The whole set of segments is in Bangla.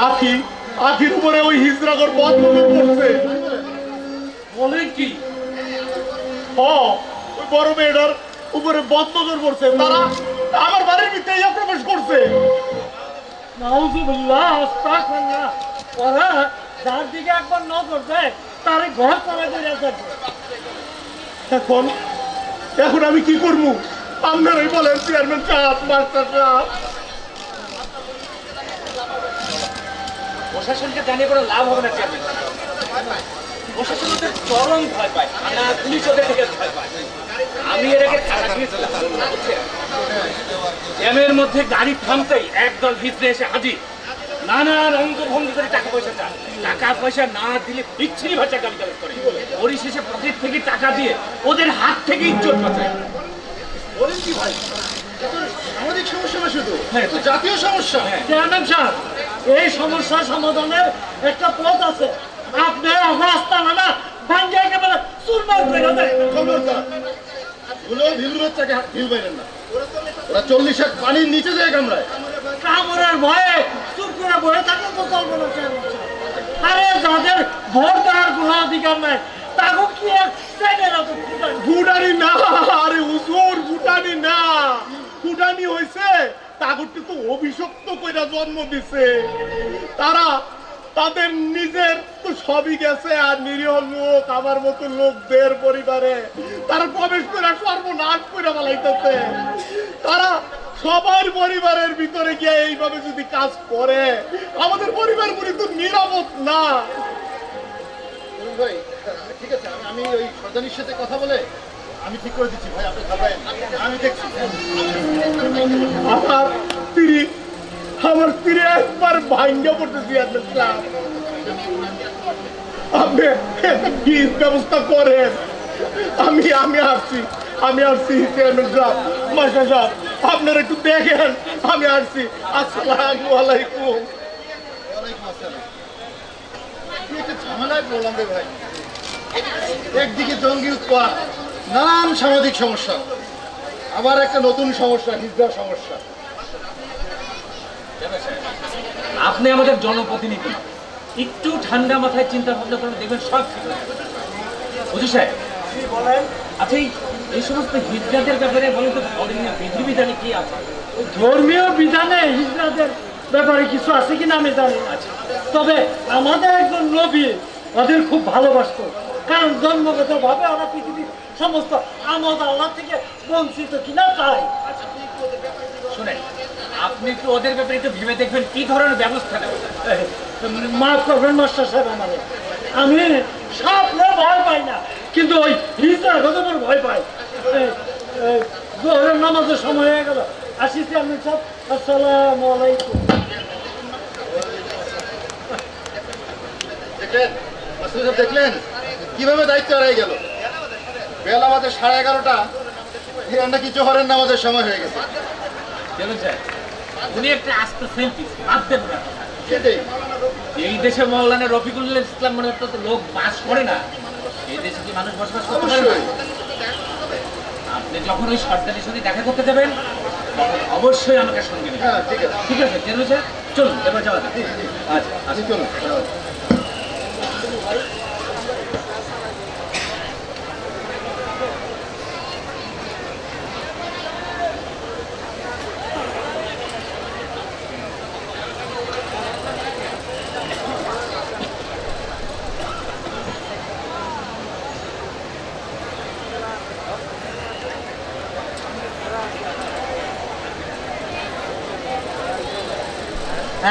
আখি আখির উপরে ওই হিজরাগর বন্ধ করছে। বলেন কি? ওই বড় মেয়েটার উপরে বন্ধ করছে, তারা আমার বাড়ির ভিতরে প্রবেশ করছে। নাউজুবিল্লাহ, আস্তাগফিরুল্লাহ। ওরা যার দিকে একবার নজর দেয় তারে ঘর করে দিয়ে যাবে। এখন এখন আমি কি করবো? আপনারাই বলেন চেয়ারম্যান সাহেব, মাস্টার সাহেব। প্রশাসনকে জানিয়ে কোনো লাভ হবে না চেয়ারম্যান। প্রশাসন ওদের চরম ভয় পায়, থানা পুলিশ ওদের থেকে ভয় পায়। আমি এর আগে থানা গিয়েছিলাম, জ্যামের মধ্যে গাড়ি থামতেই একদল ভিতরে এসে হাজির। নানান অঙ্গভঙ্গি করে টাকা পয়সা চান। টাকা পয়সা না দিলে বিচ্ছিরি ভাষা গালিগালাজ করে। পরিশেষে পকেট থেকে টাকা দিয়ে ওদের হাত থেকে ইজ্জত বাঁচায়। বলেন কি ভাই, সামাজিক সমস্যা না শুধু, হ্যাঁ, তো জাতীয় সমস্যা। চেয়ারম্যান সাহেব, এই সমস্যা সমাধানের একটা পথ আছে। আপনি রাস্তা না ভাঙ্গে একেবারে চুরমার করে দেন। খবরদার, গুলো ভিলুরের চাকে ভিল বাইরেন না। ওরা 40 হাত পানির নিচে যায় কামড়ায়। কামড়ের ভয়ে চুপ করে বয়ে থাকলে তো চলবে না চেয়ারম্যান সাহেব। আরে যাদের ভোট দেওয়ার কোনো অধিকার নাই তাকে কি আর চাইলেন এত ফুটানি না, আরে হুজুর ফুটানি না, ফুটানি হয়েছে তাগরটি তো অভিশপ্ত কইরা জন্ম দিছে। তারা তাদের নিজের তো সবই গেছে, আর নিরীহ লোক আমার মতো লোকদের পরিবারে তারা প্রবেশ করে সর্বনাশ করে বলাইতেছে। তারা সবার পরিবারের ভিতরে গিয়ে এইভাবে যদি কাজ করে, আমাদের পরিবারগুলি তো নিরাপদ না। বলুন ভাই, ঠিক আছে, আমি ওই সর্দানির সাথে কথা বলে আমি ঠিক করে দিচ্ছি ভাই, আপনি ঘাবড়ায়েন না, আমি দেখছি। আমার স্ত্রী একবার ভাঙ্গা পড়তেছি। আপনি কি ব্যবস্থা করেন? আমি আসছি চেয়ারম্যান সাহেব, মাস্টার সাহেব, আপনারা একটু দেখেন, আমি আসছি। আসসালামু আলাইকুম। ওয়ালাইকুম আসসালাম। কি একটা ঝামেলায় পড়লাম রে ভাই। একদিকে জঙ্গি উৎপাত, নানান সামাজিক সমস্যা, আবার একটা নতুন সমস্যা, হিজড়া সমস্যা। আপনি আমাদের জনপ্রতিনিধি, একটু ঠান্ডা মাথায় চিন্তা ভাবনা করেন, দেখবেন সব ঠিক হয়ে যাবে। বুঝি সাহেব, বলেন। আচ্ছা এই সমস্ত হিজড়াদের ব্যাপারে বলেন তো, ধর্মীয় বিধিবিধানে কি আছে? ধর্মীয় বিধানে হিজড়াদের ব্যাপারে কিছু আছে কিনা আমি জানি না, তবে আমাদের একজন নবী ওদের খুব ভালোবাসতো, কারণ জন্মগত ভাবে ওরা পৃথিবীর সমস্ত আমোদ আল্লাহ থেকে বঞ্চিত কিনা তাই। শুনেন, আপনি একটু ওদের ব্যাপারে একটু ভেবে দেখবেন কি ধরনের ব্যবস্থা নেবেন। মাফ করবেন মাস্টার সাহেব, আমি সাপলে ভয় পাই না, কিন্তু ওই হিজড়া গজবের ভয় পাই। জোহরের নামাজের সময় হয়ে গেল, আসি চেয়ারম্যান সাহেব, আসসালামু আলাইকুম। দেখলেন মাসুদ সাহেব, দেখলেন কিভাবে দায়িত্ব হারিয়ে গেল। বেলা আমাদের 11:30, এর নাকি জোহরের নামাজের সময় হয়ে গেছে। দেখুন স্যার, উনি একটা আস্তে সেলফিশ, বাদ দেন না। সেটাই, এই দেশে মৌলানা রফিকুল ইসলাম মনে তো লোক বাস করে না, এই দেশে কি মানুষ বসবাস করতে পারে না? অবশ্যই। আপনি যখন ওই সর্দারের সাথে দেখা করতে যাবেন তখন অবশ্যই আমাকে সঙ্গে নেবেন। হ্যাঁ, ঠিক আছে, ঠিক আছে চেন স্যার, চলুন এবার যাওয়া যাক। আচ্ছা আপনি চলুন।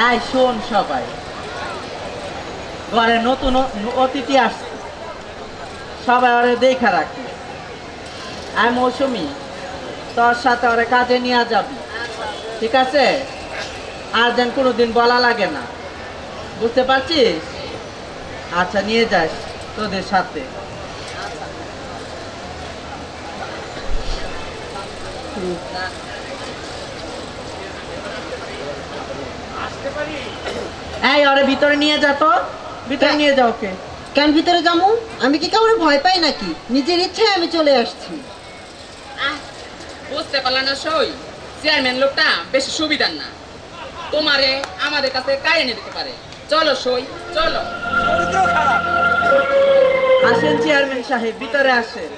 এই শোন সবাই, ঘরে নতুন অতিথি আসছে, সবাই ওরে দেখা রাখি। আমি মৌসুমি, তোর সাথে ওরে কাজে নিয়ে যাবি, ঠিক আছে? আর যেন কোনোদিন বলা লাগে না, বুঝতে পারছিস? আচ্ছা, নিয়ে যাস তোদের সাথে। এই ওরে ভিতরে নিয়ে যা, তো ভিতরে নিয়ে যাও। ওকে কেন ভিতরে যাবো? আমি কি কাউরে ভয় পাই নাকি? নিজের ইচ্ছায় আমি চলে আসছি। বুঝতে পারলাম না সই, চেয়ারম্যান লোকটা বেশি সুবিধার না। তোমারে আমাদের কাছে কায়ে এনে দিতে পারে। চলো সই, চলো। আসেন চেয়ারম্যান সাহেব, ভিতরে আসেন।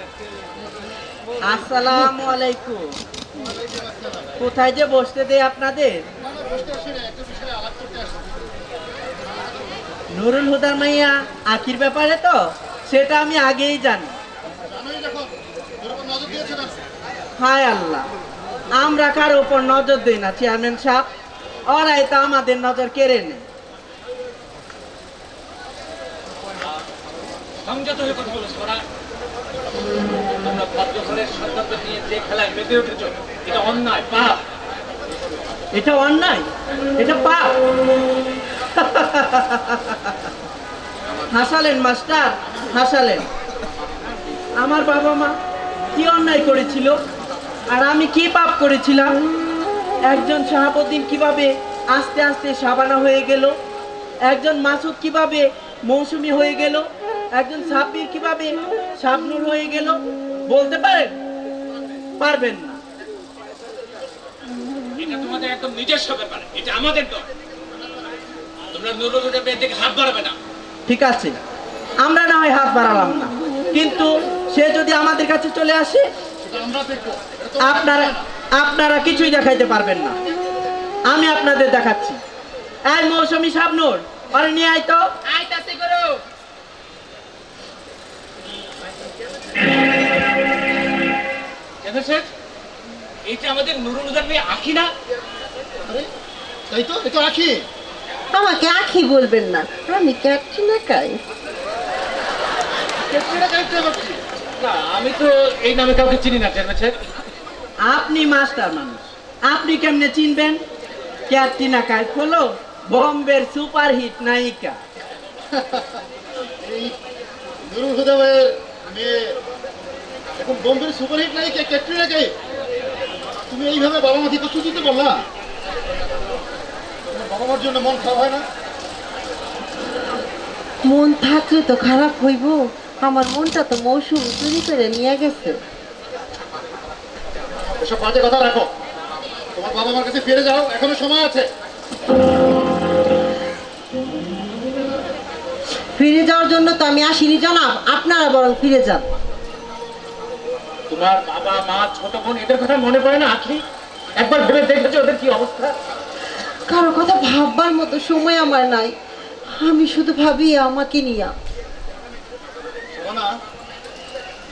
আসসালামু আলাইকুম। কোথায় যে বসতে দেয় আপনাদের? বসতে আসি না, একটা বিষয়ে আলাপ করতে আসছি। নুরুল হুদার মাইয়া আখির ব্যাপারে তো সেটা আমি আগেই জানি। জানোই যখন তোর উপর নজর দিয়েছে না। হায় আল্লাহ, আমরা কারো উপর নজর দিই না চেয়ারম্যান সাহেব, ওরাই তো আমাদের নজর কেড়ে নেয়। সংযত হয়ে কথা বলো ওরা। তোমরা ভদ্রঘরের সন্তানদের নিয়ে যে খেলায় মেতে উঠেছ, এটা অন্যায়, পাপ। এটা অন্যায়, এটা পাপ। হাসালেন মাস্টার, হাসালেন। আমার বাবা মা কি অন্যায় করেছিল আর আমি কি পাপ করেছিলাম? একজন শাহাবুদ্দিন কিভাবে আস্তে আস্তে শাবানা হয়ে গেল, একজন মাসুদ কিভাবে মৌসুমী হয়ে গেল, একজন সাব্বির কিভাবে শাবনুর হয়ে গেল, বলতে পারেন? পারবেন না। এটা তোমাদের একদম নিজস্ব ব্যাপার, এটা আমাদের নয়। তোমরা নুরুল হুদার মেয়ের দিকে হাত বাড়াবে না। ঠিক আছে, আমরা না হয় হাত বাড়ালাম না, কিন্তু সে যদি আমাদের কাছে চলে আসে সেটা আমরা দেখবো। এটা তো আপনারা আপনারা কিছুই দেখাইতে পারবেন না। আমি আপনাদের দেখাচ্ছি। এই মৌসুমী শাবনুর, আরে নিয়ে আয় তো। আইতাছে করো। চেয়ারম্যান সাহেব, এইটা আমাদের নুরুল হুদার মেয়ে আঁকি না? আরে, তাই তো, এ তো আখি। আমাকে আখি বলবেন না, আমি ক্যাটরিনা কাইফ। ক্যাটরিনা কাইফটা আবার কি? না, আমি তো এই নামে কাউকে চিনি না চেয়ারম্যান সাহেব। আপনি মাস্টার মানুষ, আপনি কেমনে চিনবেন? ক্যাটরিনা কাইফ হলো বম্বের সুপারহিট নায়িকা। এই নুরুল হুদা ভাইয়ের মেয়ে এখন বোম্বের সুপারহিট নায়িকা ক্যাটরিনা কাইফ। তুমি এইভাবে বাবা মাকে কষ্ট দিতে পারলা? তোমার বাবা মার জন্য মন খারাপ হয় না? মন থাকলে তো খারাপ হইব, আমার মনটা তো মৌসুম চুরি করে নিয়ে গেছে। এসব বাজে কথা রাখো, তোমার বাবা মার কাছে ফিরে যাও, এখনো সময় আছে। ফিরে যাওয়ার জন্য তো আমি আসিনি জনাব, আপনারা বরং ফিরে যান। তোমার বাবা মা ছোট বোন এদের কথা মনে পড়ে না আঁকি? একবার ভেবে দেখেছো ওদের কি অবস্থা? কারো কথা ভাববার মতো সময় আমার নাই, আমি শুধু ভাবি আমাকে নিয়ে। শোনা,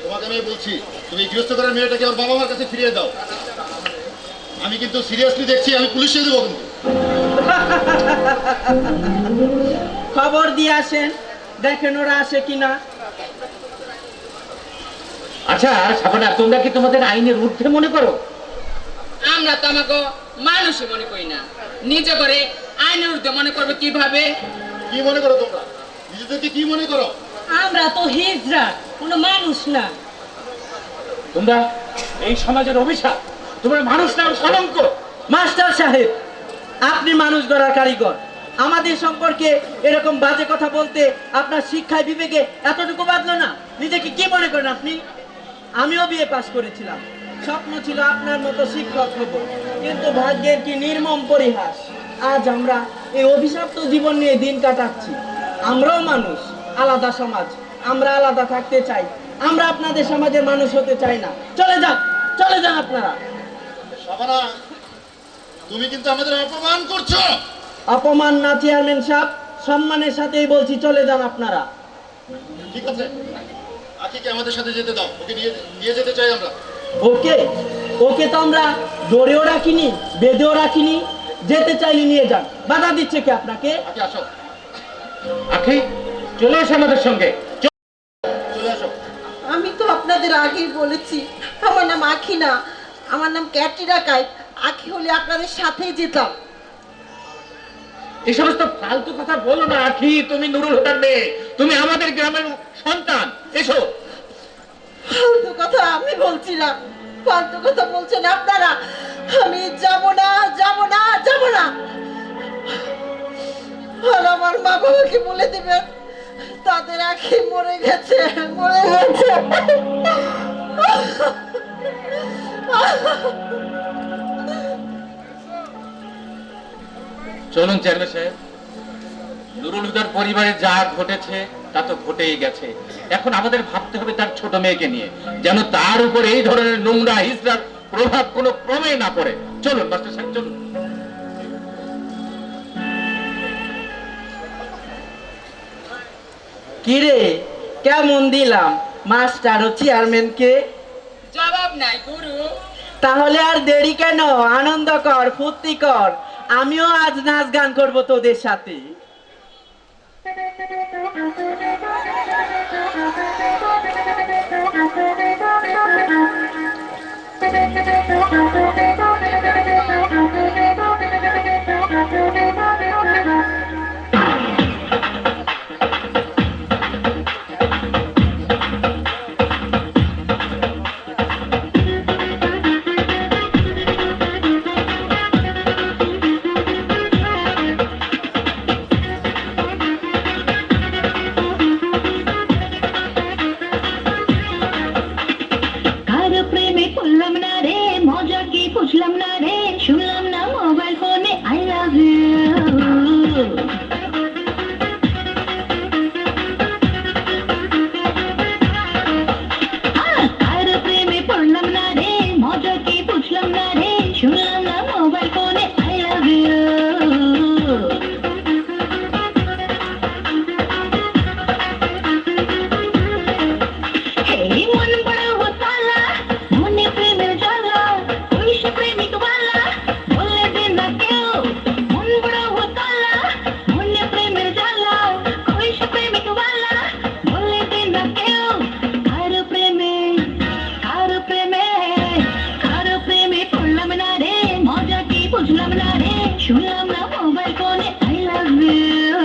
তোমাকে আমি বলছি, তুমি গৃহস্থ করার মেয়েটাকে ওর বাবা মার কাছে ফিরিয়ে দাও। আমি কিন্তু সিরিয়াসলি দেখছি, আমি পুলিশে দেবো কিন্তু। খবর দিয়ে আসেন, দেখেন ওরা আসে কিনা। আচ্ছা সাবানা, তোমরা কি তোমাদের আইনের ঊর্ধ্বে মনে করো? আমরা তো আমাকে মানুষই মনে করি না, নিজে করে আইনের ঊর্ধ্বে মনে করবে কিভাবে? কি মনে করো তোমরা? নিজেদেরকে কি মনে করো? আমরা তো হিজড়া, কোনো মানুষ না। তোমরা এই সমাজের অভিশাপ, তোমরা মানুষ নাম কলঙ্ক। মাস্টার সাহেব, আপনি মানুষ গড়ার কারিগর, আমাদের সম্পর্কে এরকম বাজে কথা বলতে আপনার শিক্ষায় বিবেকে এতটুকু বাঁধলো না? নিজেকে কি মনে করেন আপনি? আমিও বিএ পাস করেছিলাম, স্বপ্ন ছিল আপনার মতো শিক্ষক হব, কিন্তু ভাগ্যের কি নির্মম পরিহাস, আজ আমরা এই অভিশপ্ত জীবন নিয়ে দিন কাটাচ্ছি। আমরাও মানুষ, আলাদা সমাজ, আমরা আলাদা থাকতে চাই, আমরা আপনাদের সমাজের মানুষ হতে চাই না। চলে যান, চলে যান আপনারা। শাবানা, তুমি কিন্তু আমাদের অপমান করছো। অপমান না চেয়ারম্যান সাহেব, সম্মানের সাথেই বলছি, চলে যান আপনারা। ঠিক আছে, আখিকে আমাদের সাথে যেতে দাও, ওকে নিয়ে নিয়ে যেতে চাই আমরা। ওকে, ওকে তো আমরা ধরেও রাখিনি, বেঁধেও রাখিনি, যেতে চাইলে নিয়ে যান। বাধা দিচ্ছে কি আপনাকে? আখি আসো, আখি চলে এসো আমাদের সঙ্গে। চলে আসো। আমি তো আপনাদের আগেই বলেছি, আমার নাম আখি না, আমার নাম ক্যাটরিনা কাইফ। আখি হলে আপনাদের সাথেই যেতাম। এই সমস্ত ফালতু কথা বলো না আখি, তুমি নুরুল হুদার মেয়ে, তুমি আমাদের গ্রামের সন্তান। এসো। ফালতু কথা আমি বলছি না, ফালতু কথা বলছেন আপনারা। আমি যাব না, যাব না, যাব না। আর আমার মা বাবাকে বলে দেবেন তাদের আখি মরে গেছে, মরে গেছে। চলুন চেয়ারম্যান সাহেব, নুরুল হুদার পরিবারে যা ঘটেছে তা তো ঘটেই গেছে। এখন আমাদের ভাবতে হবে তার ছোট মেয়েকে নিয়ে, যেন তার উপর এই ধরনের নোংরা হিজড়ার প্রভাব কোনো ক্রমে না পড়ে। চলুন মাস্টার সাহেব, চলুন। কিরে, কেমন দিলাম মাস্টার ও চেয়ারম্যানকে? জবাব নাই গুরু। তাহলে আর দেরি কেন, আনন্দ কর, ফুর্তি কর। আমিও আজ নাচ গান করবো তোদের সাথে। কারো প্রেমে পড়লাম না রে, মজা কি বুঝলাম না রে, শুনলাম না মোবাইল ফোনে আই লাভ ইউ। কারো প্রেমে পড়লাম না রে, মজা কি বুঝলাম না রে, শুনলাম না মোবাইল ফোনে আই লাভ ইউ। Hey, मन बड़ा होता ला, मोने प्रेम जाला, कोई से प्रेमिक वाला, बोले देना क्यों? मन बड़ा होता ला, मोने प्रेम जाला, कोई से प्रेमिक वाला, बोले देना क्यों? कारो प्रेमे, पढ़लाम ना रे, मजा की बुझलाम ना रे, শুনলাম না মোবাইল ফোনে I love you।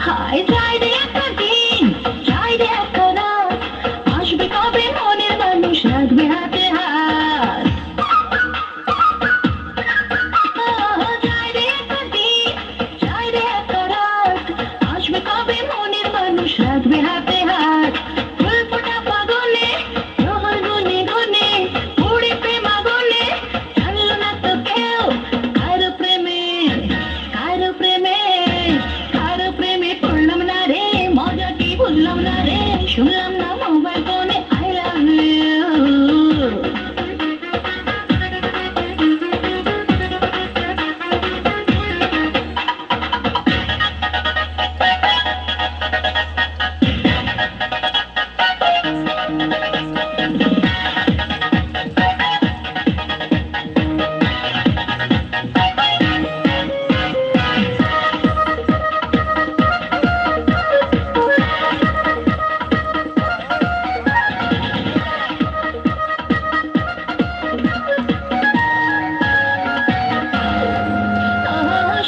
হাই যাই রে একটা দিন, যাই রে একটা রাত, আসবে কবে মনের মানুষ রাখবে হাতে হাত। যাই রে একটা দিন, যাই রে একটা রাত, আসবে কবে মনের মানুষ রাখবে হাতে হাত। ফুল ফোটা পাগলে, প্রহর গুনে গুনে, উড়ে প্রেম আগুনে, জানলো না তো কেউ কারো প্রেমে, কারো প্রেমে, কারো প্রেমে পড়লাম না রে, মজা কি বুঝলাম না রে, শুনলাম না মোবাইল ফোনে I love you।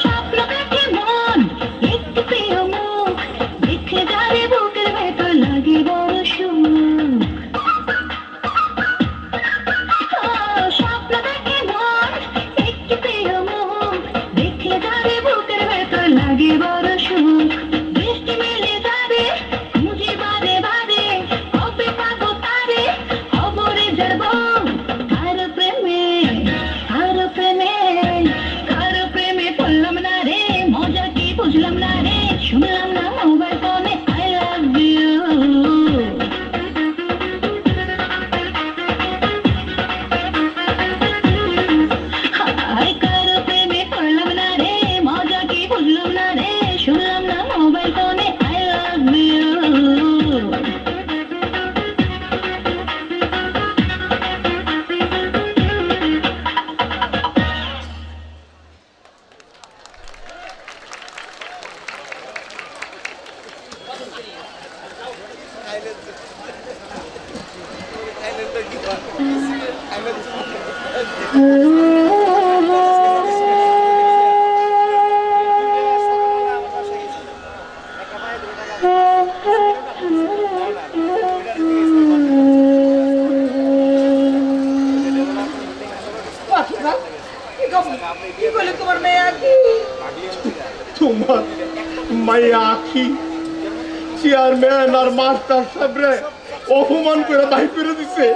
স্বপ্ন দেখে মন, একটু প্রিয় মুখ, দেখে যারে বুকের ভেতর লাগে বড় সুখ। স্বপ্ন দেখে মন, একটু প্রিয় মুখ, দেখে যারে বুকের ভেতর লাগে বড় সুখ। দৃষ্টি মেলে যাবে, খুঁজি বারে বারে, কবে পাবো তারে, খবরে যাবো কারো প্রেমে, কারো প্রেমে, কারো প্রেমে পড়লাম না রে, মজা কি বুঝলাম না রে, শুনলাম না মোবাইল ফোনে I love you। হাই কারো প্রেমে পড়লাম না রে, মজা কি বুঝলাম না রে, শুনলাম না মোবাইল ফোনে I love you। মাইয়া আখি চেয়ারম্যান আর মাস্টার সাহেবরে অপমান করে বাহির করে দিছে।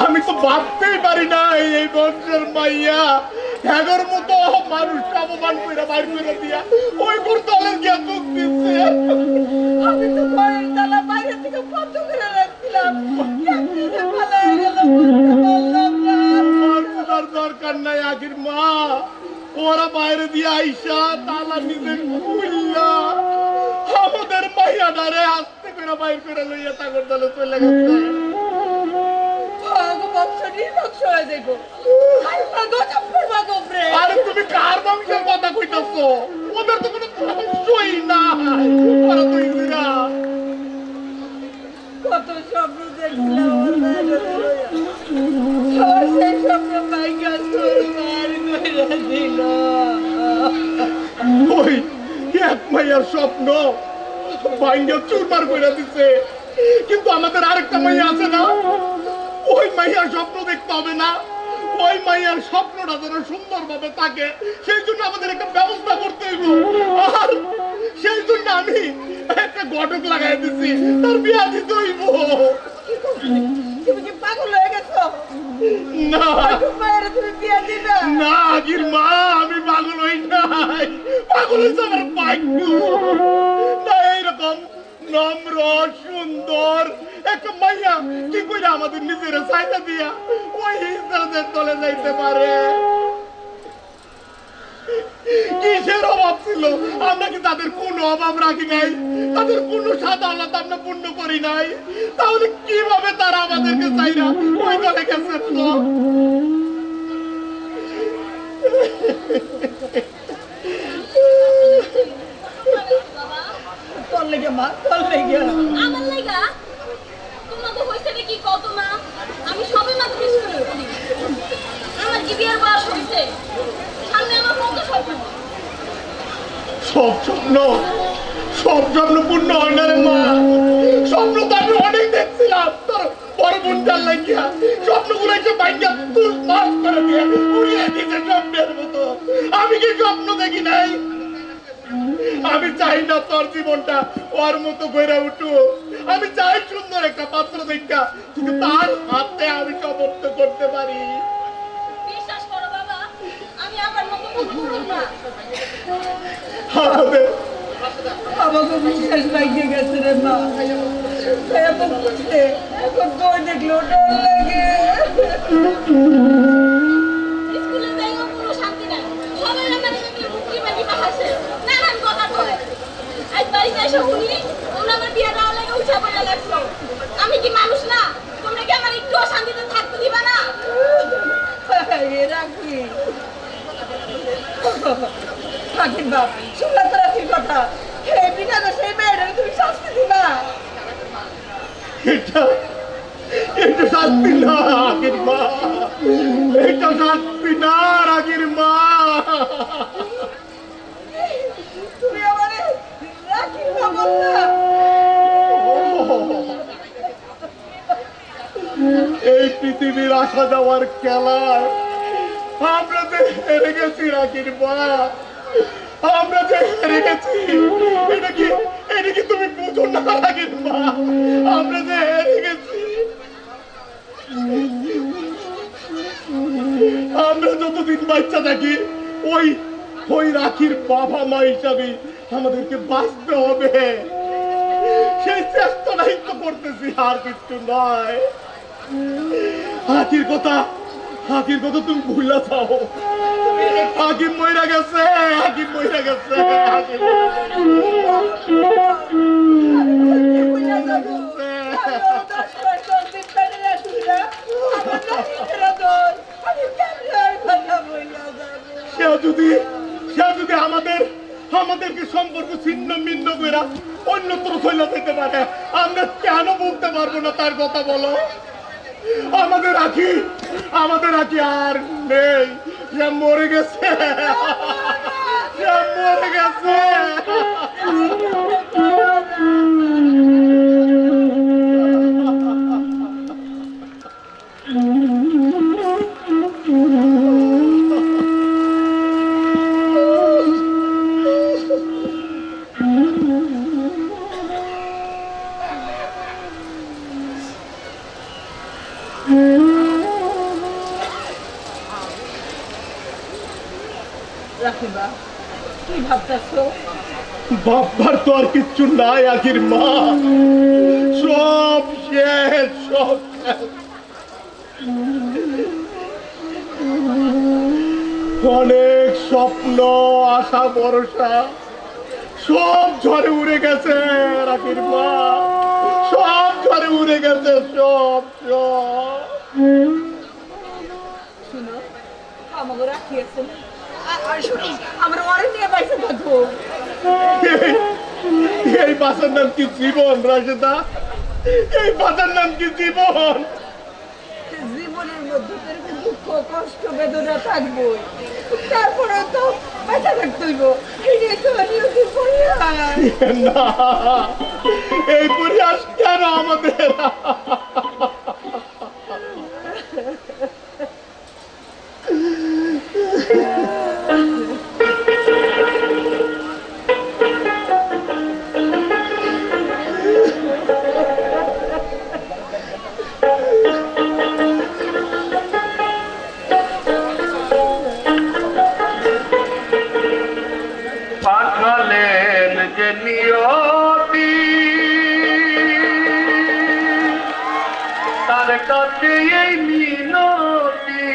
আমি তো ভাবতেই পারি না এই বংশের মাইয়া হ্যাগর মতো মানুষকে অপমান করে বাইর করে দিয়া ওই দলের জ্ঞান দিচ্ছে। আমি তো ঘরের তালা বাইরে থেকে বন্ধ করে রাখছিলাম, কেমনে যে পালায়ে গেল বললাম না। আর বোঝার দরকার নাই আখির মা, ওরা বাইরে দিয়ে আইসা তালা নিজে খুললা আমাদের মাইয়াটারে আস্তে করে বাইর করে লইয়া তাগর দলে চলে গেছে। আরে তুমি কার বংশের কথা কইতাছো? ওদের তো কোনো বংশই নাই। ওরা তো ইন্দিরা। কত স্বপ্ন দেখছিলাম আমার মেয়েটারে লইয়া। আর সেই স্বপ্ন ভাইঙ্গা চুরমার কইরা দিল। ওই এক মাইয়ার স্বপ্ন ভাইঙ্গা চুরমার কইরা দিছে, কিন্তু আমাদের আরেকটা মাইয়া আছে না, ওই মাইয়ার স্বপ্ন দেখতে হবে না। ওই মাইয়ার স্বপ্নটা যেন সুন্দরভাবে থাকে সেই জন্য আমাদের একটা ব্যবস্থা করতে হইব। আর সেই জন্য আমি একটা ঘটক লাগাই দিছি, তার বিয়া দিতে হইব। তুমি কি পাগল হয়ে গেছো? না মায়ের তুমি বিয়া দিবা? না আগির মা, আমি পাগল হই নাই। পাগল হইছে আমার ভাগ্য। না এইরকম নম্র সুন্দর একটা মাইয়া কি করে আমাদের নিজের চাইতা দিয়া ওই ইসরাদের তলে যাইতে পারে? কিসের অভাব ছিল? আমরা কি তাদের কোনো অভাব রাখি নাই? তাদের কোনো সাধারণত আমরা পূর্ণ করি নাই? তাহলে কিভাবে তারা আমাদেরকে চাইরা ওই দলে গেছে? তোর লেগে মা, তোর লেগে। আমার লাগা তোমাকে হইছে কি কত মা? আমি সবে মাত্র স্কুলে পড়ি। আমার কি বিয়ার বয়স হইছে? সামনে আমার কত স্বপ্ন। সব স্বপ্ন পূর্ণ হয় না রে মা। স্বপ্ন তো আমি অনেক দেখছিলাম তোর বড় বোনটার লাগিয়া। স্বপ্নগুলো এসে ভাইয়া তুল মাস করে দিয়ে উড়িয়ে দিতে স্বপ্নের মতো। আমি কি স্বপ্ন দেখি নাই? আমি চাই না তোর জীবনটা ওর মতো গড়ে উঠুক। আমি চাই সুন্দর একটা পাত্র দেখা কিন্তু তার হাতে আমি সমর্থ করতে পারি। বিশ্বাস করো বাবা, আমি আমার মতো করব না। আমাকে বিশ্বাস ভাইকে গেছে রে মা। এত বুঝতে এখন তোর দেখলো ডর লাগে। স্কুলে যাইও কোনো শান্তি নাই। সবাই আমার দেখলে মুক্তি মাটি হাসে। নানান কথা কয়। আজ বাড়িতে এসে শুনি তোমরা আমার বিয়ে দেওয়া লাগে উঠা পড়া লাগছো। আমি কি মানুষ না? তোমরা কি আমার একটু শান্তিতে থাকতে দিবা না? রাখি রাখির বাপ, শুনলা তো রাখির কথা। এই বিনা সেই মেয়েটাকে তুমি শাস্তি দিবা? এটা শাস্তি না আগের মা, এটা শাস্তি না আগের মা। তুমি আমার রাখির বাবা না। এই পৃথিবীর আসা যাওয়ার খেলায় আমরা যে হেরে গেছি রাখির মা, আমরা যে হেরে গেছি। এটা কি তুমি বুঝো না রাখির মা? আমরা যে হেরে গেছি। আমরা যতদিন বাচ্চা থাকি ওই রাখির বাবা মা হিসাবে আমাদেরকে বাঁচতে হবে। সেই চেষ্টাটাই তো করতেছি, আর কিছু নয়। হাকির কথা তুমি ভুলে যাও। হাকিম মইরা গেছে। সে যদি আমাদেরকে সম্পর্ক ছিন্ন ভিন্ন করে অন্যত্র চলে যেতে পারে, আমরা কেন বলতে পারবো না তার কথা? বলো। আমাদের আখি আর নেই, সে মরে গেছে। রাখিবা কি ভাবতেছো? বাবার তো আর কিচ্ছু নাই আখির মা, সব শেষ, সব শেষ। অনেক স্বপ্ন, আশা, ভরসা সব ঝড়ে উড়ে গেছে রাখির মা, সব ঝড়ে উড়ে গেছে, সব সব। শুনো, আমাকে রাখিয়েছেন আর শুনো, আমরা ওরে নিয়ে বাইসে থাকবো। এই বাসার নাম কি জীবন রাশেদা? এই বাসার নাম কি জীবন? জীবনের মধ্যে তো এরকম দুঃখ কষ্ট বেদনা থাকবোই, তারপরে তো বেঁচে থাকতে হইব। এই তো নিয়তি পরিহাস। না, এই পরিহাস কেন আমাদের? পাঠালেন যে নিয়তি, তার কাছে এই মিনতি।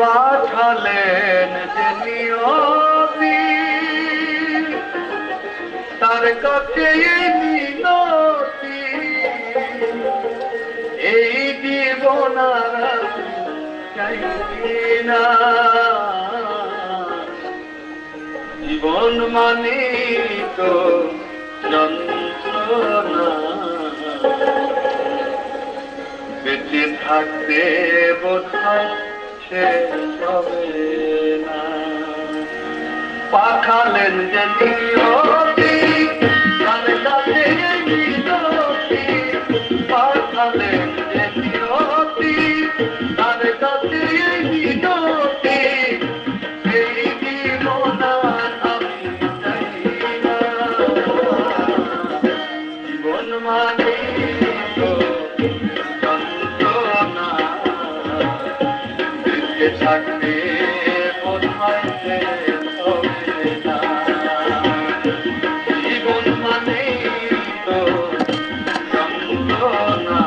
পাঠালেন যে নিয়তি, তার কাছে এই মিনতি। এই জীবন আর চাইছি না, জীবন মানে তো যন্ত্রণা। বেঁচে থাকতে বোধহয় শেষ হবে না। পাঠালেন যে নিয়তি, তার কাছে এই মিনতি। পাঠালেন যে নিয়তি, তার কাছে এই মিনতি। এই জীবন আর আমি চাই না, জীবন মানে তো যন্ত্রণা। বেঁচে থাকতে বোধহয় শেষ হবে না। জীবন মানে তো যন্ত্রণা।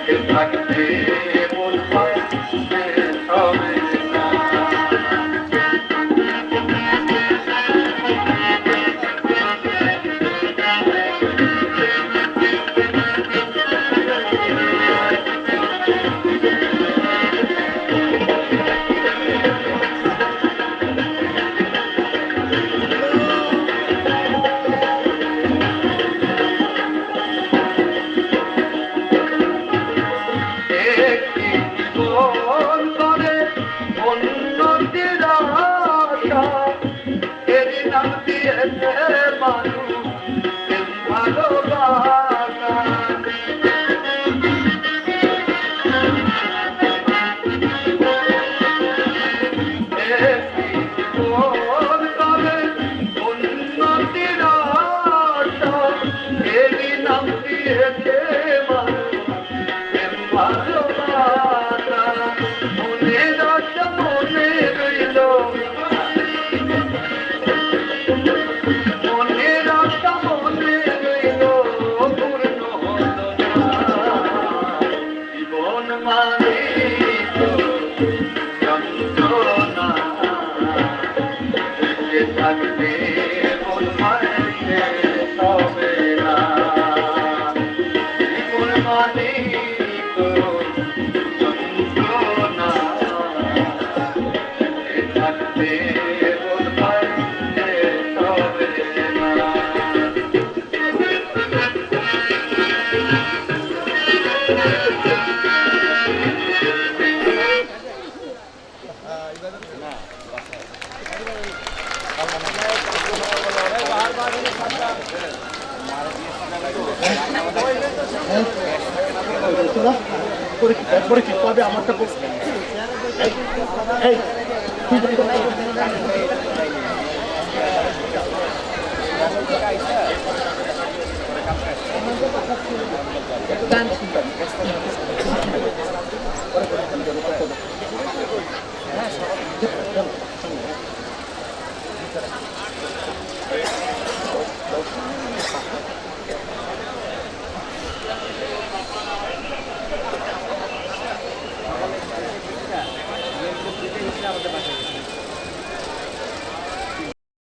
বেঁচে থাকতে বোধহয় শেষ হবে না। একটি জীবন করে উন্নতির আশা, এরই নাম দিয়েছে মানুষ এই ভালোবাসা। একটি জীবন করে উন্নতির আশা, এরই নাম দিয়েছে মানুষ ভালোবাসা। মনে রাখ মনে রইল, মনে রাখ মনে রইল, পূর্ণ হলো না। জীবন মানে তো যন্ত্রণা। বেঁচে থাকতে বোধহয় শেষ হবে না। জীবন মানে তো যন্ত্রণা। বেঁচে থাকতে বোধহয় শেষ হবে না। পরীক্ষিত পাবে আমারটা বল। এই গান শুনতে